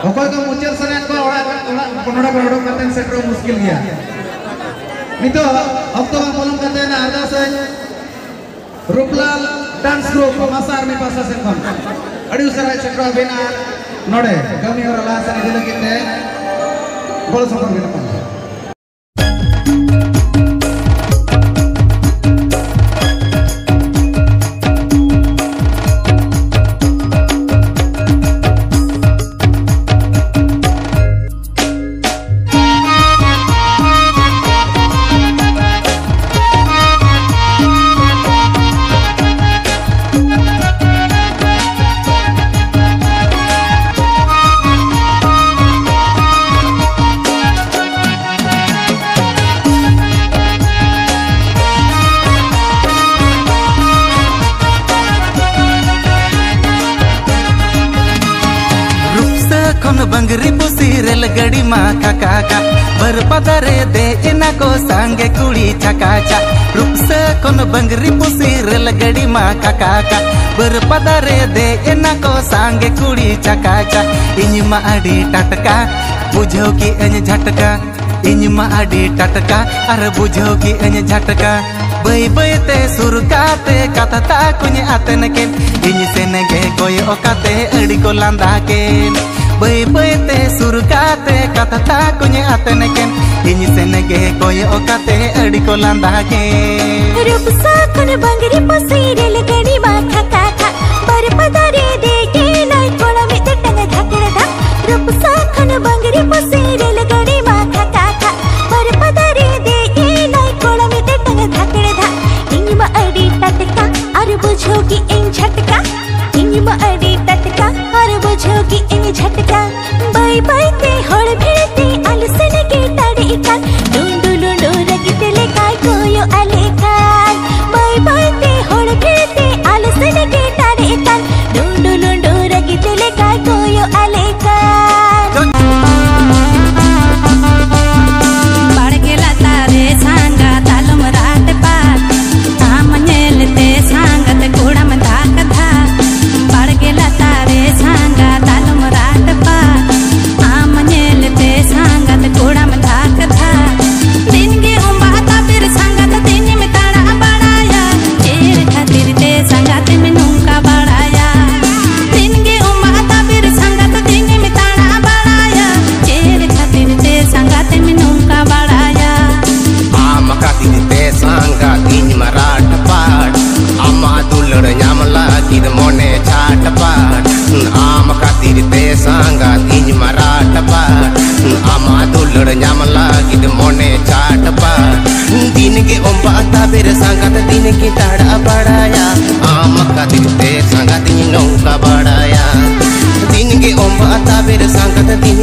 ओको को मुचल सने को ओड़ा कोनोड़ा करते सेटरो मुश्किल गया नितो अब तो मालूम करते ना आधा से रूपलाल डांस ग्रुप मासार में पासा से खन अड़ी उसरा सेटरो बिना नोडे कमी और ला सने दिल किते बोल सपन बिना बंगरी पुसी रेल गड़ी माँ काका बरपदरे दे इना को सांगे कुड़ी चकाचा रूप से कौन बंगरी पुसी रेल गड़ी माँ काका बरपदरे दे इना को सांगे कुड़ी चकाचा इन मा अड़ी टटका बुझो की इन झटका इन मा अड़ी टटका अरे बुझो की इन झटका बई बई ते सुरकाते कथता कुछ आतन के इन से नगे कोई ओकाते अड़ी को लांदा के बई बई ते सुरकाते कथता कुछ आतन के इन से नगे कोई ओकाते अड़ी को लांदा के रूप साखन बंगरी पुसी रेल गड़ी मा काका बरपदरे दे के नाई कोला में टंग धकड़ धक रूप साखन बंगरी पुसी रेल गड़ी मा काका बरपदरे दे के नाई कोला में टंग धकड़ धक इन मा अड़ी टटका और बुझो की इन झटका इन मा अड़ी टटका और बुझो की इन झटका बाई बाई ते होड़ भिड़ते आलसन के ताड़े इकान डूंडू लूंडू रगिते ले काय कोयो आले खान बाई बाई ते होड़ भिड़ते आलसन के ताड़े इकान डूंडू लूंडू रगिते ले काय कोयो आले खान बाड़गेला तारे सांगा तालुम रात पात आमनेलते सांगत कुड़म धाक धा बाड़गेला तारे सांगा तालुम रात पात आमनेलते सांगत कुड़म धाक धा दिन के उम्बाता फिर सांगत दिन में ताड़ा बढ़ाया चेर खातिर ते सांगत में नूका बढ़ाया दिन के उम्बाता फिर सांगत दिन में ताड़ा बढ़ाया चेर खातिर ते सांगत में नूका बढ़ाया आम खातिर ते सांगत इन मराठ पाट आमा दुलड़ न्यामला किद मोने छाट पाट आम खातिर ते सांगत इन मराठ पाट आमा दुलड़ न्यामला किद मोने छाट पाट दिन के ओंबाता बेर सांगत दिन की ताड़ा बढ़ाया आम खातिर ते सांगत इन नौका बढ़ाया दिन के ओंबाता बेर सांगत दिन